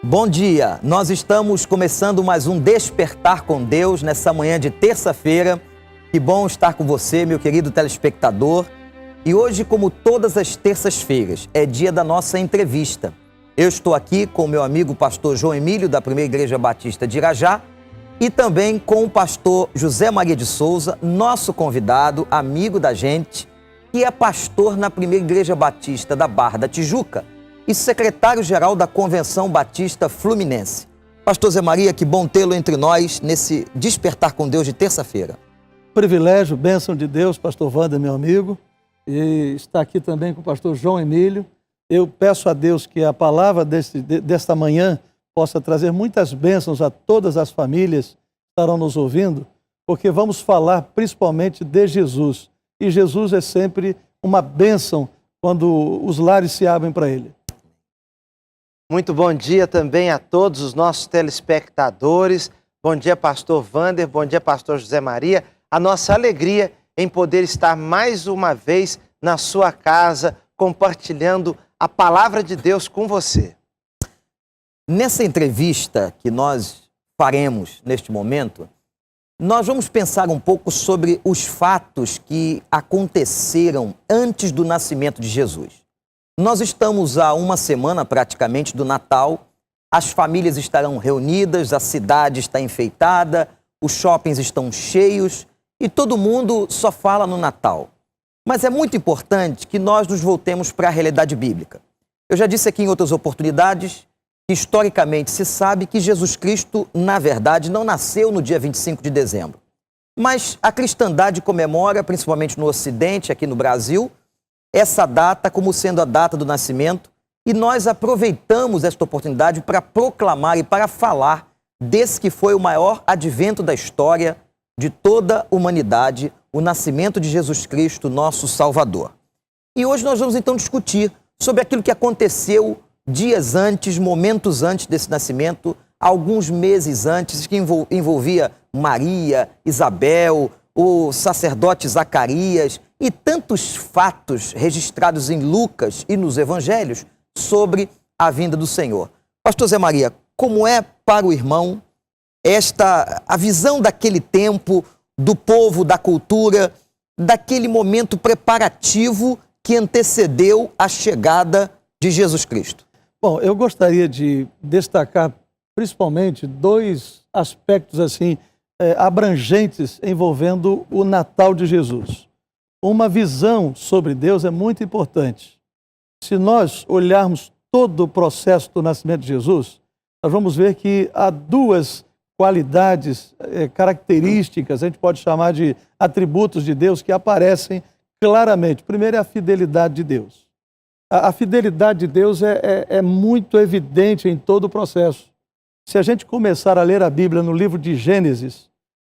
Bom dia, nós estamos começando mais um Despertar com Deus nessa manhã de terça-feira. Que bom estar com você, meu querido telespectador. E hoje, como todas as terças-feiras, é dia da nossa entrevista. Eu estou aqui com o meu amigo pastor João Emílio, da Primeira Igreja Batista de Irajá, e também com o pastor José Maria de Souza, nosso convidado, amigo da gente, que é pastor na Primeira Igreja Batista da Barra da Tijuca e secretário-geral da Convenção Batista Fluminense. Pastor Zé Maria, que bom tê-lo entre nós nesse Despertar com Deus de terça-feira. Privilégio, bênção de Deus, pastor Wander, meu amigo, e está aqui também com o pastor João Emílio. Eu peço a Deus que a palavra desta manhã possa trazer muitas bênçãos a todas as famílias que estarão nos ouvindo, porque vamos falar principalmente de Jesus. E Jesus é sempre uma bênção quando os lares se abrem para Ele. Muito bom dia também a todos os nossos telespectadores. Bom dia, pastor Wander, bom dia, pastor José Maria. A nossa alegria em poder estar mais uma vez na sua casa, compartilhando a palavra de Deus com você. Nessa entrevista que nós faremos neste momento, nós vamos pensar um pouco sobre os fatos que aconteceram antes do nascimento de Jesus. Nós estamos há uma semana praticamente do Natal, as famílias estarão reunidas, a cidade está enfeitada, os shoppings estão cheios e todo mundo só fala no Natal. Mas é muito importante que nós nos voltemos para a realidade bíblica. Eu já disse aqui em outras oportunidades que historicamente se sabe que Jesus Cristo, na verdade, não nasceu no dia 25 de dezembro. Mas a cristandade comemora, principalmente no Ocidente, aqui no Brasil, essa data como sendo a data do nascimento, e nós aproveitamos esta oportunidade para proclamar e para falar desse que foi o maior advento da história de toda a humanidade, o nascimento de Jesus Cristo, nosso Salvador. E hoje nós vamos então discutir sobre aquilo que aconteceu dias antes, momentos antes desse nascimento, alguns meses antes, que envolvia Maria, Isabel, o sacerdote Zacarias e tantos fatos registrados em Lucas e nos evangelhos sobre a vinda do Senhor. Pastor Zé Maria, como é para o irmão a visão daquele tempo, do povo, da cultura, daquele momento preparativo que antecedeu a chegada de Jesus Cristo? Bom, eu gostaria de destacar principalmente dois aspectos assim abrangentes envolvendo o Natal de Jesus. Uma visão sobre Deus é muito importante. Se nós olharmos todo o processo do nascimento de Jesus, nós vamos ver que há duas qualidades, características, a gente pode chamar de atributos de Deus que aparecem claramente. Primeiro é a fidelidade de Deus. A fidelidade de Deus é muito evidente em todo o processo. Se a gente começar a ler a Bíblia no livro de Gênesis,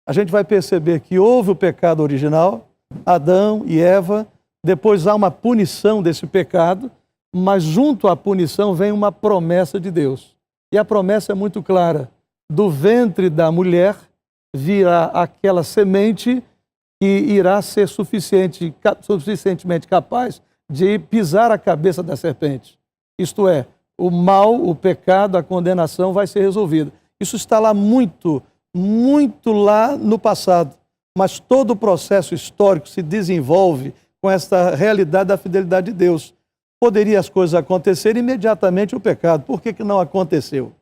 a gente vai perceber que houve o pecado original, Adão e Eva, depois há uma punição desse pecado, mas junto à punição vem uma promessa de Deus. E a promessa é muito clara. Do ventre da mulher virá aquela semente que irá ser suficientemente capaz de pisar a cabeça da serpente. Isto é, o mal, o pecado, a condenação vai ser resolvida. Isso está lá muito lá no passado. Mas todo o processo histórico se desenvolve com essa realidade da fidelidade de Deus. Poderia as coisas acontecer imediatamente o pecado. Por que não aconteceu?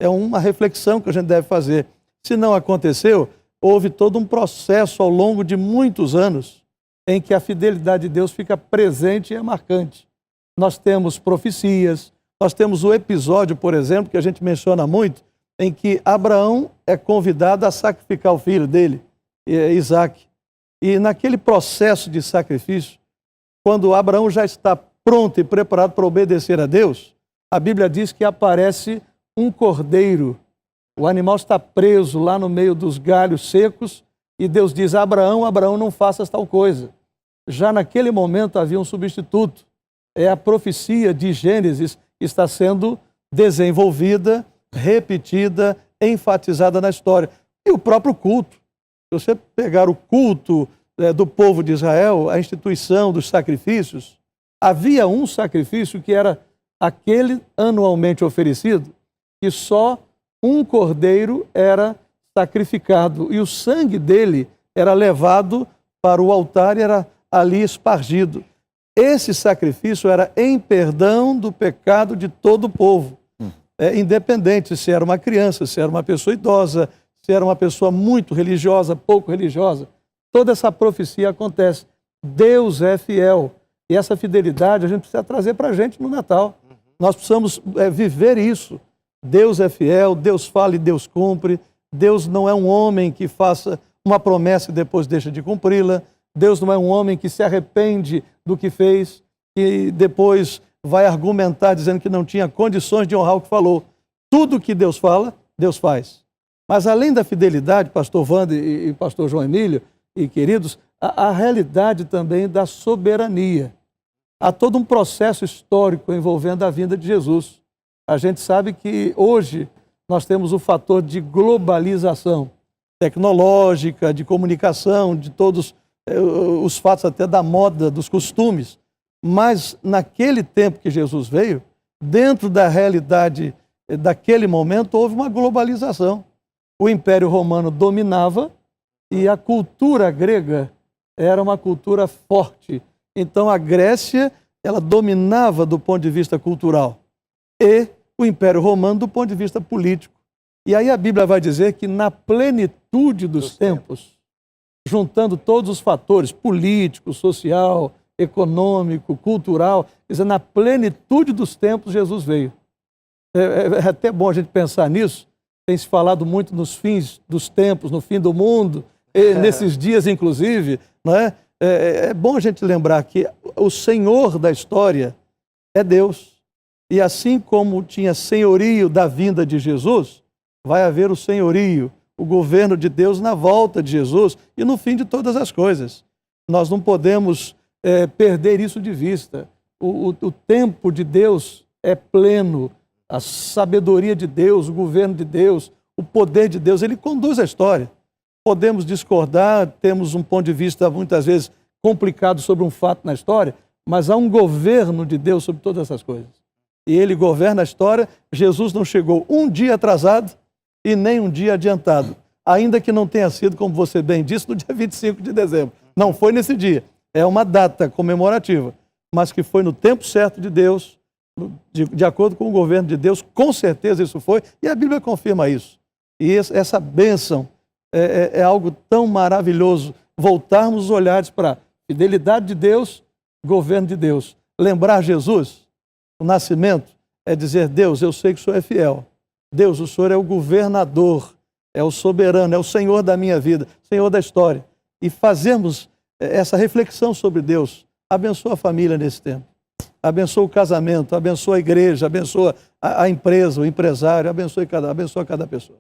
É uma reflexão que a gente deve fazer. Se não aconteceu, houve todo um processo ao longo de muitos anos em que a fidelidade de Deus fica presente e é marcante. Nós temos profecias, nós temos o episódio, por exemplo, que a gente menciona muito, em que Abraão é convidado a sacrificar o filho dele, Isaque. E naquele processo de sacrifício, quando Abraão já está pronto e preparado para obedecer a Deus, a Bíblia diz que aparece um cordeiro. O animal está preso lá no meio dos galhos secos e Deus diz: Abraão, Abraão, não faças tal coisa. Já naquele momento havia um substituto. É a profecia de Gênesis que está sendo desenvolvida, repetida, enfatizada na história. E o próprio culto. Se você pegar o culto do povo de Israel, a instituição dos sacrifícios, havia um sacrifício que era aquele anualmente oferecido, que só um cordeiro era sacrificado e o sangue dele era levado para o altar e era ali espargido. Esse sacrifício era em perdão do pecado de todo o povo, independente se era uma criança, se era uma pessoa idosa, se era uma pessoa muito religiosa, pouco religiosa. Toda essa profecia acontece. Deus é fiel. E essa fidelidade a gente precisa trazer para a gente no Natal. Nós precisamos viver isso. Deus é fiel, Deus fala e Deus cumpre. Deus não é um homem que faça uma promessa e depois deixa de cumpri-la. Deus não é um homem que se arrepende do que fez e depois vai argumentar dizendo que não tinha condições de honrar o que falou. Tudo que Deus fala, Deus faz. Mas além da fidelidade, pastor Wander e pastor João Emílio e queridos, a realidade também da soberania. Há todo um processo histórico envolvendo a vinda de Jesus. A gente sabe que hoje nós temos o fator de globalização tecnológica, de comunicação, de todos os fatos até da moda, dos costumes. Mas naquele tempo que Jesus veio, dentro da realidade daquele momento, houve uma globalização. O Império Romano dominava e a cultura grega era uma cultura forte. Então a Grécia, ela dominava do ponto de vista cultural e o Império Romano do ponto de vista político. E aí a Bíblia vai dizer que na plenitude dos tempos, juntando todos os fatores político, social, econômico, cultural, quer dizer, na plenitude dos tempos Jesus veio. É até bom a gente pensar nisso. Tem se falado muito nos fins dos tempos, no fim do mundo, nesses dias inclusive, não é? É bom a gente lembrar que o Senhor da história é Deus. E assim como tinha senhorio da vinda de Jesus, vai haver o senhorio, o governo de Deus na volta de Jesus e no fim de todas as coisas. Nós não podemos perder isso de vista. O tempo de Deus é pleno, a sabedoria de Deus, o governo de Deus, o poder de Deus, ele conduz a história. Podemos discordar, temos um ponto de vista muitas vezes complicado sobre um fato na história, mas há um governo de Deus sobre todas essas coisas. E ele governa a história. Jesus não chegou um dia atrasado e nem um dia adiantado. Ainda que não tenha sido, como você bem disse, no dia 25 de dezembro. Não foi nesse dia. É uma data comemorativa, mas que foi no tempo certo de Deus, de acordo com o governo de Deus, com certeza isso foi, e a Bíblia confirma isso. E essa bênção é algo tão maravilhoso, voltarmos os olhares para a fidelidade de Deus, governo de Deus. Lembrar Jesus, o nascimento, é dizer: Deus, eu sei que o Senhor é fiel. Deus, o Senhor é o governador, é o soberano, é o Senhor da minha vida, Senhor da história. E fazermos essa reflexão sobre Deus. Abençoa a família nesse tempo. Abençoa o casamento, abençoa a igreja, abençoa a empresa, o empresário, abençoa cada pessoa.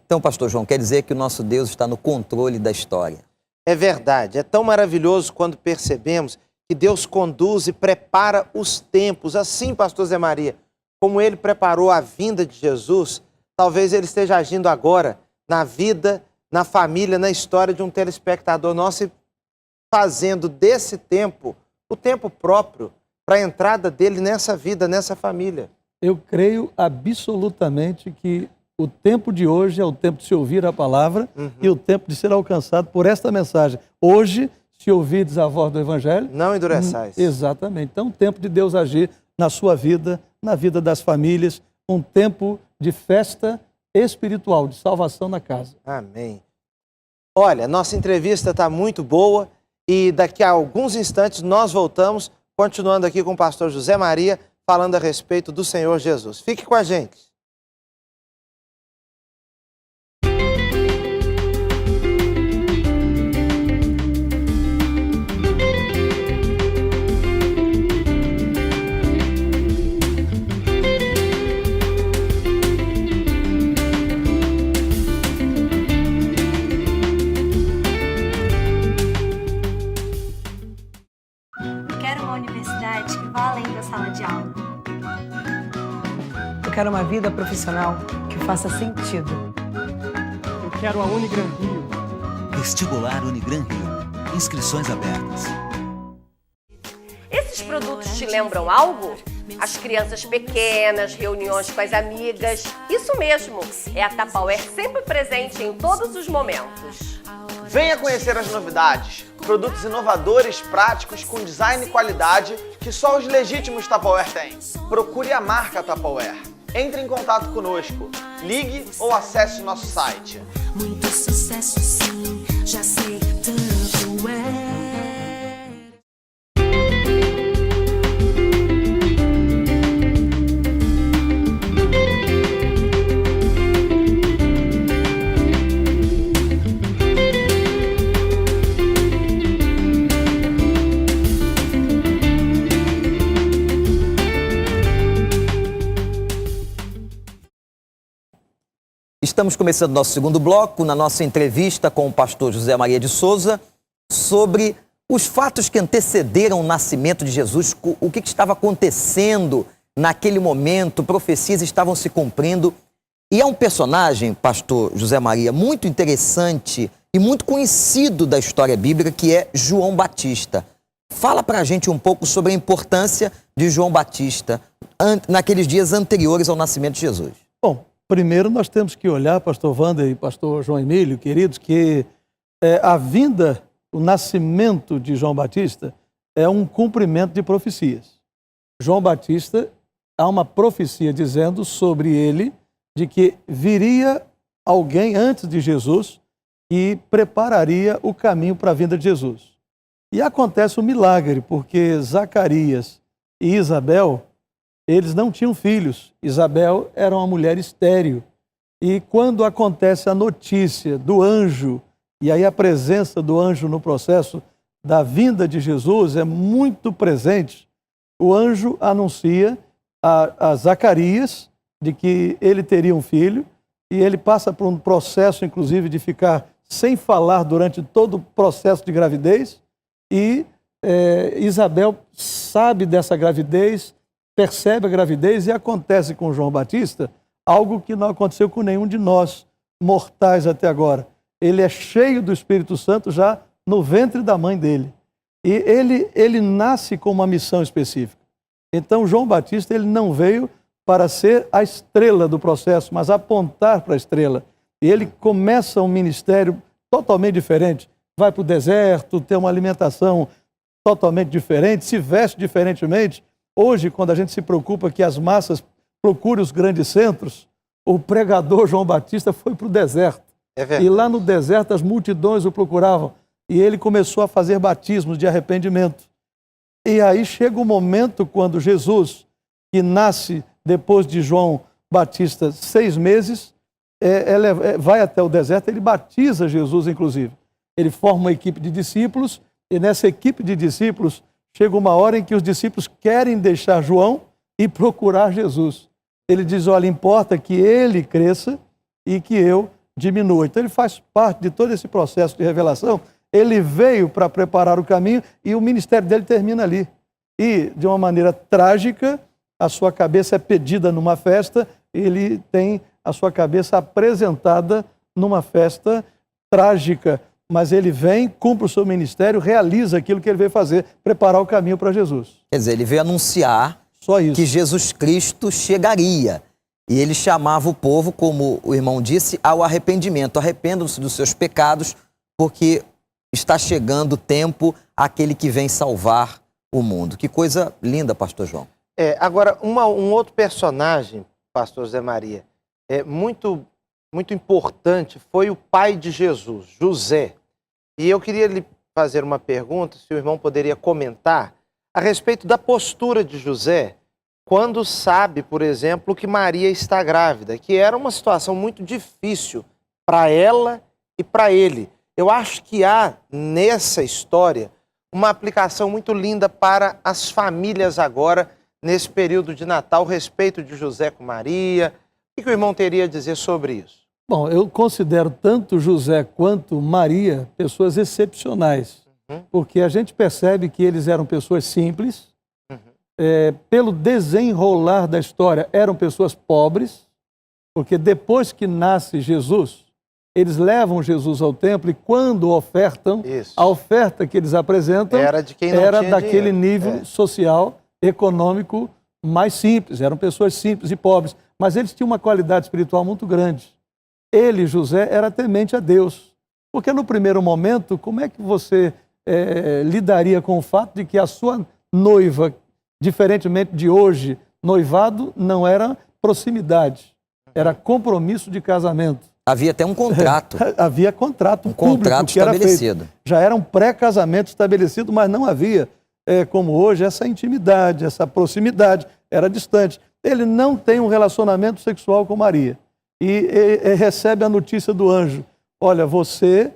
Então, pastor João, quer dizer que o nosso Deus está no controle da história. É verdade. É tão maravilhoso quando percebemos que Deus conduz e prepara os tempos. Assim, pastor Zé Maria, como ele preparou a vinda de Jesus, talvez ele esteja agindo agora na vida, na família, na história de um telespectador nosso e fazendo desse tempo o tempo próprio para a entrada dele nessa vida, nessa família. Eu creio absolutamente que o tempo de hoje é o tempo de se ouvir a palavra e o tempo de ser alcançado por esta mensagem. Hoje, se ouvides a voz do Evangelho... Não endureçais. Exatamente. Então, o tempo de Deus agir na sua vida, na vida das famílias, um tempo de festa espiritual, de salvação na casa. Amém. Olha, nossa entrevista está muito boa e daqui a alguns instantes nós voltamos, continuando aqui com o pastor José Maria, falando a respeito do Senhor Jesus. Fique com a gente. Eu quero uma vida profissional que faça sentido. Eu quero a Unigran Rio. Vestibular Unigran Rio. Inscrições abertas. Esses produtos te lembram algo? As crianças pequenas, reuniões com as amigas. Isso mesmo, é a Tupperware sempre presente em todos os momentos. Venha conhecer as novidades, produtos inovadores, práticos, com design e qualidade que só os legítimos Tupperware têm. Procure a marca Tupperware. Entre em contato conosco, ligue ou acesse nosso site. Muito sucesso sim, já sei Tupperware. Estamos começando nosso segundo bloco, na nossa entrevista com o pastor José Maria de Souza, sobre os fatos que antecederam o nascimento de Jesus, o que estava acontecendo naquele momento, profecias estavam se cumprindo. E é um personagem, pastor José Maria, muito interessante e muito conhecido da história bíblica, que é João Batista. Fala pra gente um pouco sobre a importância de João Batista naqueles dias anteriores ao nascimento de Jesus. Bom, primeiro nós temos que olhar, pastor Wander e pastor João Emílio, queridos, que a vinda, o nascimento de João Batista é um cumprimento de profecias. João Batista, há uma profecia dizendo sobre ele de que viria alguém antes de Jesus que prepararia o caminho para a vinda de Jesus. E acontece um milagre, porque Zacarias e Isabel, eles não tinham filhos. Isabel era uma mulher estéril. E quando acontece a notícia do anjo, e aí a presença do anjo no processo da vinda de Jesus é muito presente, o anjo anuncia a Zacarias de que ele teria um filho, e ele passa por um processo, inclusive, de ficar sem falar durante todo o processo de gravidez, e Isabel sabe dessa gravidez, percebe a gravidez, e acontece com João Batista algo que não aconteceu com nenhum de nós, mortais até agora. Ele é cheio do Espírito Santo já no ventre da mãe dele. E ele nasce com uma missão específica. Então, João Batista ele não veio para ser a estrela do processo, mas apontar para a estrela. E ele começa um ministério totalmente diferente. Vai para o deserto, tem uma alimentação totalmente diferente, se veste diferentemente. Hoje, quando a gente se preocupa que as massas procurem os grandes centros, o pregador João Batista foi para o deserto. E lá no deserto as multidões o procuravam. E ele começou a fazer batismos de arrependimento. E aí chega o momento quando Jesus, que nasce depois de João Batista 6 meses, vai até o deserto, ele batiza Jesus, inclusive. Ele forma uma equipe de discípulos, e nessa equipe de discípulos chega uma hora em que os discípulos querem deixar João e procurar Jesus. Ele diz, olha, importa que ele cresça e que eu diminua. Então ele faz parte de todo esse processo de revelação. Ele veio para preparar o caminho e o ministério dele termina ali. E, de uma maneira trágica, a sua cabeça é pedida numa festa, ele tem a sua cabeça apresentada numa festa trágica. Mas ele vem, cumpre o seu ministério, realiza aquilo que ele veio fazer, preparar o caminho para Jesus. Quer dizer, ele veio anunciar só isso, que Jesus Cristo chegaria. E ele chamava o povo, como o irmão disse, ao arrependimento. Arrependam-se dos seus pecados, porque está chegando o tempo aquele que vem salvar o mundo. Que coisa linda, pastor João. Agora, um outro personagem, pastor Zé Maria, muito importante, foi o pai de Jesus, José. E eu queria lhe fazer uma pergunta, se o irmão poderia comentar a respeito da postura de José quando sabe, por exemplo, que Maria está grávida, que era uma situação muito difícil para ela e para ele. Eu acho que há nessa história uma aplicação muito linda para as famílias agora, nesse período de Natal, o respeito de José com Maria. O que o irmão teria a dizer sobre isso? Bom, eu considero tanto José quanto Maria pessoas excepcionais, porque a gente percebe que eles eram pessoas simples, pelo desenrolar da história eram pessoas pobres, porque depois que nasce Jesus, eles levam Jesus ao templo e quando ofertam, a oferta que eles apresentam era de quem não era tinha daquele dinheiro. nível social, econômico mais simples, eram pessoas simples e pobres, mas eles tinham uma qualidade espiritual muito grande. Ele, José, era temente a Deus. Porque no primeiro momento, como é que você lidaria com o fato de que a sua noiva, diferentemente de hoje, noivado não era proximidade, era compromisso de casamento. Havia até um contrato. Havia contrato público contrato que era estabelecido. feito. Já era um pré-casamento estabelecido, mas não havia, como hoje, essa intimidade, essa proximidade, era distante. Ele não tem um relacionamento sexual com Maria. E recebe a notícia do anjo: olha, você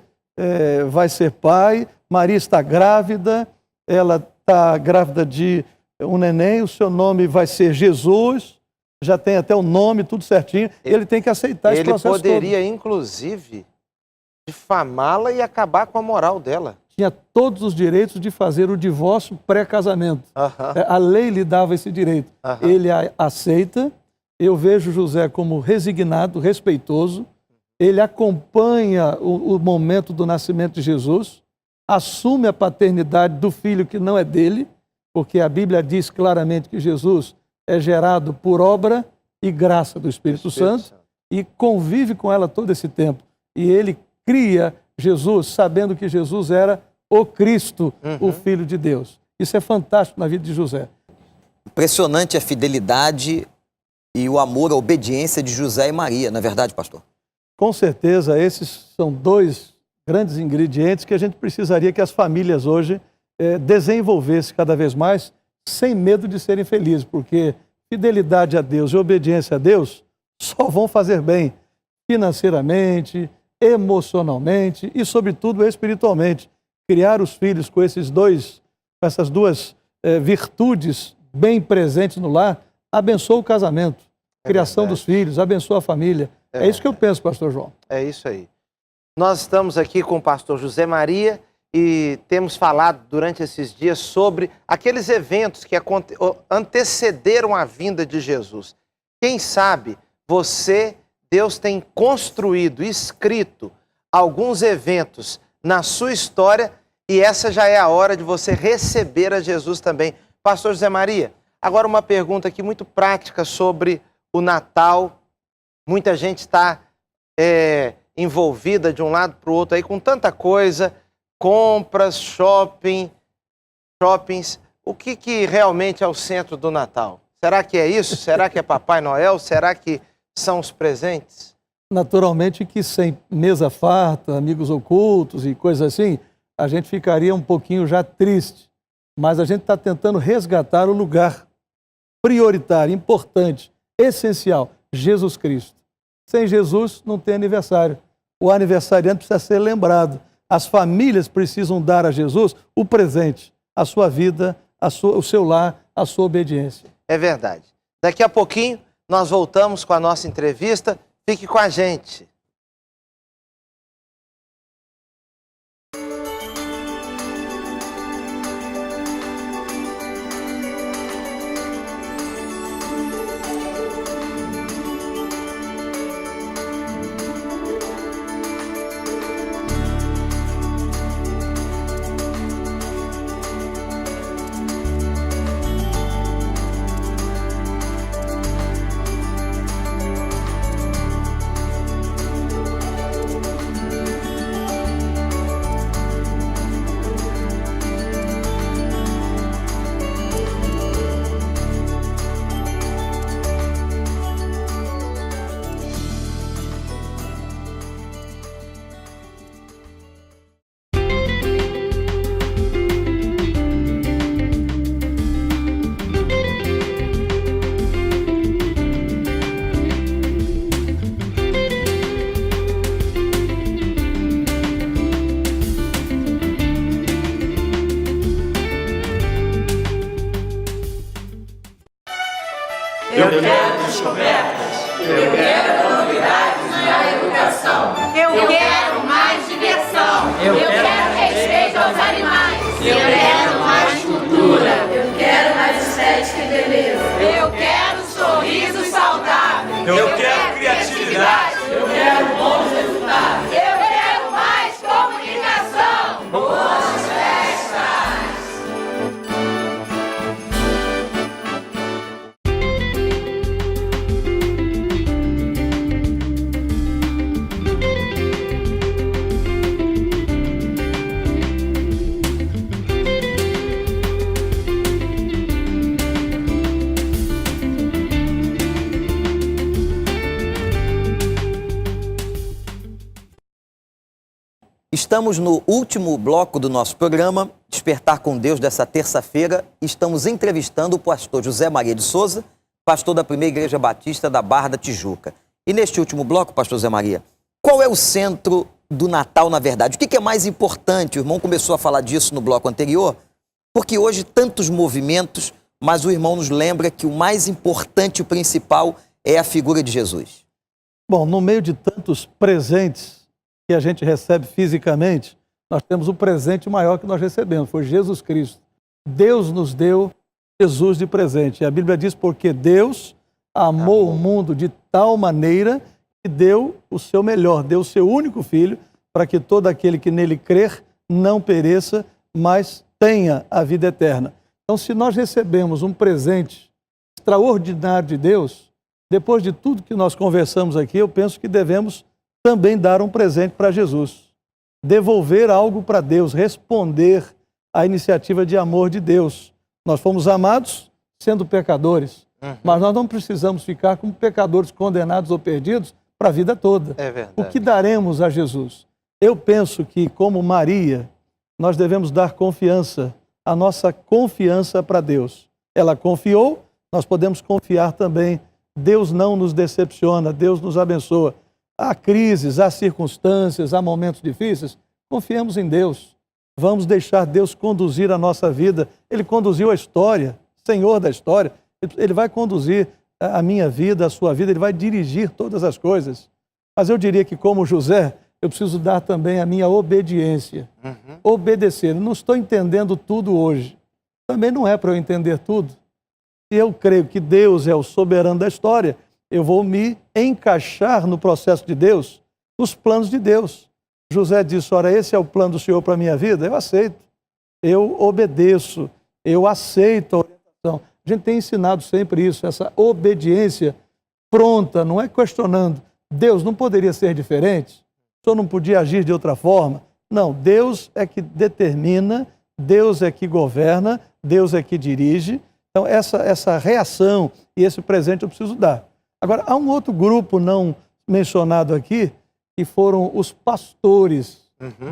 vai ser pai, Maria está grávida, ela está grávida de um neném, o seu nome vai ser Jesus, já tem até o nome, tudo certinho, ele tem que aceitar esse processo todo. Ele poderia, inclusive, difamá-la e acabar com a moral dela. Tinha todos os direitos de fazer o divórcio pré-casamento. A lei lhe dava esse direito. Ele aceita. Eu vejo José como resignado, respeitoso. Ele acompanha o momento do nascimento de Jesus, assume a paternidade do filho que não é dele, porque a Bíblia diz claramente que Jesus é gerado por obra e graça do Espírito Santo e convive com ela todo esse tempo. E ele cria Jesus sabendo que Jesus era o Cristo, o Filho de Deus. Isso é fantástico na vida de José. Impressionante a fidelidade e o amor, a obediência de José e Maria, não é verdade, pastor? Com certeza, esses são dois grandes ingredientes que a gente precisaria que as famílias hoje desenvolvessem cada vez mais, sem medo de serem felizes, porque fidelidade a Deus e obediência a Deus só vão fazer bem financeiramente, emocionalmente e, sobretudo, espiritualmente. Criar os filhos com essas duas virtudes bem presentes no lar, abençoa o casamento, criação dos filhos, abençoa a família. É isso que eu penso, pastor João. É isso aí. Nós estamos aqui com o pastor José Maria e temos falado durante esses dias sobre aqueles eventos que antecederam a vinda de Jesus. Quem sabe Deus tem construído, escrito alguns eventos na sua história e essa já é a hora de você receber a Jesus também. Pastor José Maria, agora uma pergunta aqui muito prática sobre o Natal. Muita gente está envolvida de um lado para o outro aí com tanta coisa, compras, shoppings. O que realmente é o centro do Natal? Será que é isso? Será que é Papai Noel? Será que são os presentes? Naturalmente que sem mesa farta, amigos ocultos e coisas assim, a gente ficaria um pouquinho já triste. Mas a gente está tentando resgatar o lugar prioritário, importante, essencial, Jesus Cristo. Sem Jesus não tem aniversário. O aniversariante precisa ser lembrado. As famílias precisam dar a Jesus o presente, a sua vida, o seu lar, a sua obediência. É verdade. Daqui a pouquinho nós voltamos com a nossa entrevista. Fique com a gente. Eu quero descobertas. Eu quero novidades na educação. Eu quero mais diversão. Eu quero respeito aos animais. Eu quero mais cultura. Eu quero mais estética e beleza. Eu quero sorrisos saudáveis. Eu quero criatividade. Eu quero bons resultados. Eu quero mais comunicação. Boas festas. Estamos no último bloco do nosso programa, Despertar com Deus, dessa terça-feira. Estamos entrevistando o pastor José Maria de Souza, pastor da Primeira Igreja Batista da Barra da Tijuca. E neste último bloco, pastor José Maria, qual é o centro do Natal, na verdade? O que é mais importante? O irmão começou a falar disso no bloco anterior, porque hoje tantos movimentos, mas o irmão nos lembra que o mais importante, o principal, é a figura de Jesus. Bom, no meio de tantos presentes que a gente recebe fisicamente, nós temos o presente maior que nós recebemos, foi Jesus Cristo. Deus nos deu Jesus de presente. E a Bíblia diz, porque Deus amou o mundo de tal maneira que deu o seu melhor, deu o seu único filho, para que todo aquele que nele crer não pereça, mas tenha a vida eterna. Então, se nós recebemos um presente extraordinário de Deus, depois de tudo que nós conversamos aqui, eu penso que devemos também dar um presente para Jesus. Devolver algo para Deus, responder à iniciativa de amor de Deus. Nós fomos amados sendo pecadores, mas nós não precisamos ficar como pecadores condenados ou perdidos para a vida toda. É verdade. O que daremos a Jesus? Eu penso que, como Maria, nós devemos dar confiança, a nossa confiança para Deus. Ela confiou, nós podemos confiar também. Deus não nos decepciona, Deus nos abençoa. Há crises, há circunstâncias, há momentos difíceis, confiemos em Deus. Vamos deixar Deus conduzir a nossa vida. Ele conduziu a história, Senhor da história. Ele vai conduzir a minha vida, a sua vida, Ele vai dirigir todas as coisas. Mas eu diria que, como José, eu preciso dar também a minha obediência. Obedecer. Eu não estou entendendo tudo hoje. Também não é para eu entender tudo. Se eu creio que Deus é o soberano da história, eu vou me encaixar no processo de Deus, nos planos de Deus. José disse, ora, esse é o plano do Senhor para a minha vida? Eu aceito. Eu obedeço. Eu aceito a orientação. A gente tem ensinado sempre isso, essa obediência pronta, não é questionando. Deus não poderia ser diferente? O Senhor não podia agir de outra forma? Não, Deus é que determina, Deus é que governa, Deus é que dirige. Então, essa reação e esse presente eu preciso dar. Agora, há um outro grupo não mencionado aqui, que foram os pastores,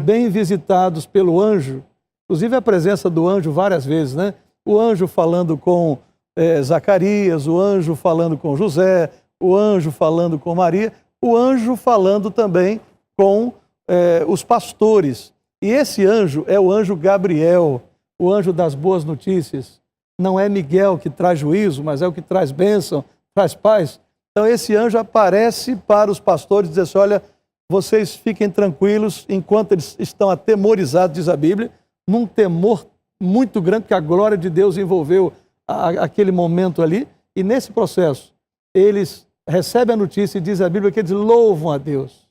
bem visitados pelo anjo. Inclusive a presença do anjo várias vezes, né? O anjo falando com Zacarias, o anjo falando com José, o anjo falando com Maria, o anjo falando também com os pastores. E esse anjo é o anjo Gabriel, o anjo das boas notícias. Não é Miguel que traz juízo, mas é o que traz bênção, traz paz. Então esse anjo aparece para os pastores e diz assim, olha, vocês fiquem tranquilos enquanto eles estão atemorizados, diz a Bíblia, num temor muito grande que a glória de Deus envolveu aquele momento ali. E nesse processo, eles recebem a notícia e diz a Bíblia que eles louvam a Deus.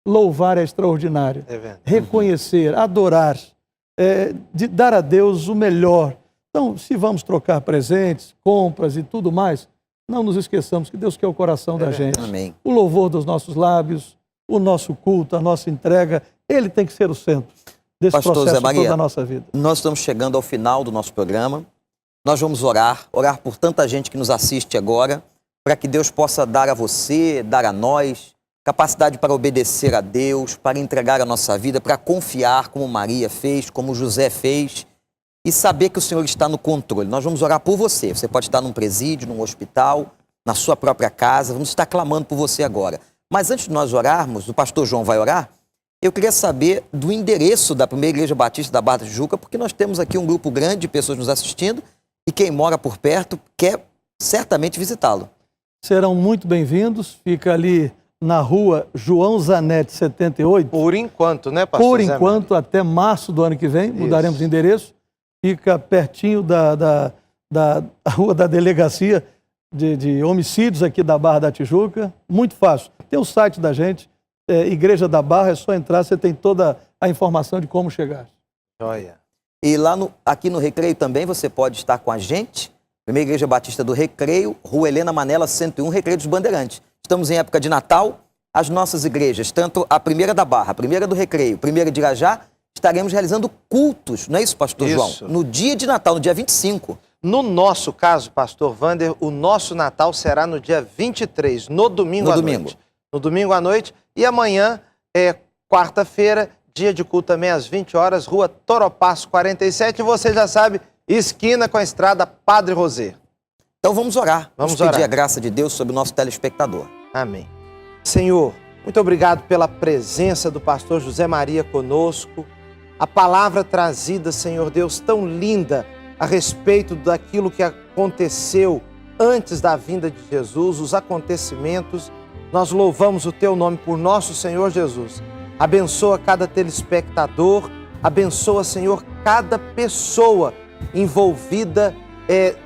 Louvar é extraordinário. Reconhecer, adorar, de dar a Deus o melhor. Então, se vamos trocar presentes, compras e tudo mais, não nos esqueçamos que Deus quer o coração da gente. Amém. O louvor dos nossos lábios, o nosso culto, a nossa entrega, ele tem que ser o centro desse Pastor processo Zé Maria, toda a nossa vida. Nós estamos chegando ao final do nosso programa. Nós vamos orar por tanta gente que nos assiste agora, para que Deus possa dar a você, dar a nós, capacidade para obedecer a Deus, para entregar a nossa vida, para confiar como Maria fez, como José fez, e saber que o Senhor está no controle. Nós vamos orar por você. Você pode estar num presídio, num hospital, na sua própria casa. Vamos estar clamando por você agora. Mas antes de nós orarmos, o pastor João vai orar, eu queria saber do endereço da Primeira Igreja Batista da Barra da Tijuca, porque nós temos aqui um grupo grande de pessoas nos assistindo e quem mora por perto quer certamente visitá-lo. Serão muito bem-vindos. Fica ali na rua João Zanetti, 78. Por enquanto, né, pastor Por Zé enquanto, até março do ano que vem, mudaremos de endereço. Fica pertinho da rua da delegacia de homicídios aqui da Barra da Tijuca. Muito fácil. Tem o site da gente, Igreja da Barra, é só entrar, você tem toda a informação de como chegar. Joia. E lá aqui no Recreio também você pode estar com a gente. Primeira Igreja Batista do Recreio, Rua Helena Manela, 101, Recreio dos Bandeirantes. Estamos em época de Natal. As nossas igrejas, tanto a primeira da Barra, a primeira do Recreio, a primeira de Irajá, estaremos realizando cultos, não é isso, pastor João? No dia de Natal, no dia 25. No nosso caso, pastor Wander, o nosso Natal será no dia 23, no domingo à noite. No domingo à noite. E amanhã é quarta-feira, Dia de culto também às 20 horas, Rua Toropasso 47. E você já sabe, esquina com a estrada Padre Rosê. Então vamos orar. Vamos pedir orar. a graça de Deus sobre o nosso telespectador. Amém. Senhor, muito obrigado pela presença do pastor José Maria conosco. A palavra trazida, Senhor Deus, tão linda a respeito daquilo que aconteceu antes da vinda de Jesus, os acontecimentos. Nós louvamos o Teu nome por nosso Senhor Jesus. Abençoa cada telespectador, abençoa, Senhor, cada pessoa envolvida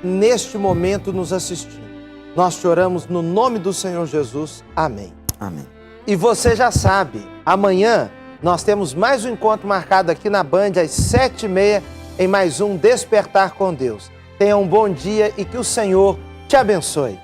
neste momento nos assistindo. Nós te oramos no nome do Senhor Jesus. Amém. Amém. E você já sabe, amanhã nós temos mais um encontro marcado aqui na Band às 7h30 em mais um Despertar com Deus. Tenha um bom dia e que o Senhor te abençoe.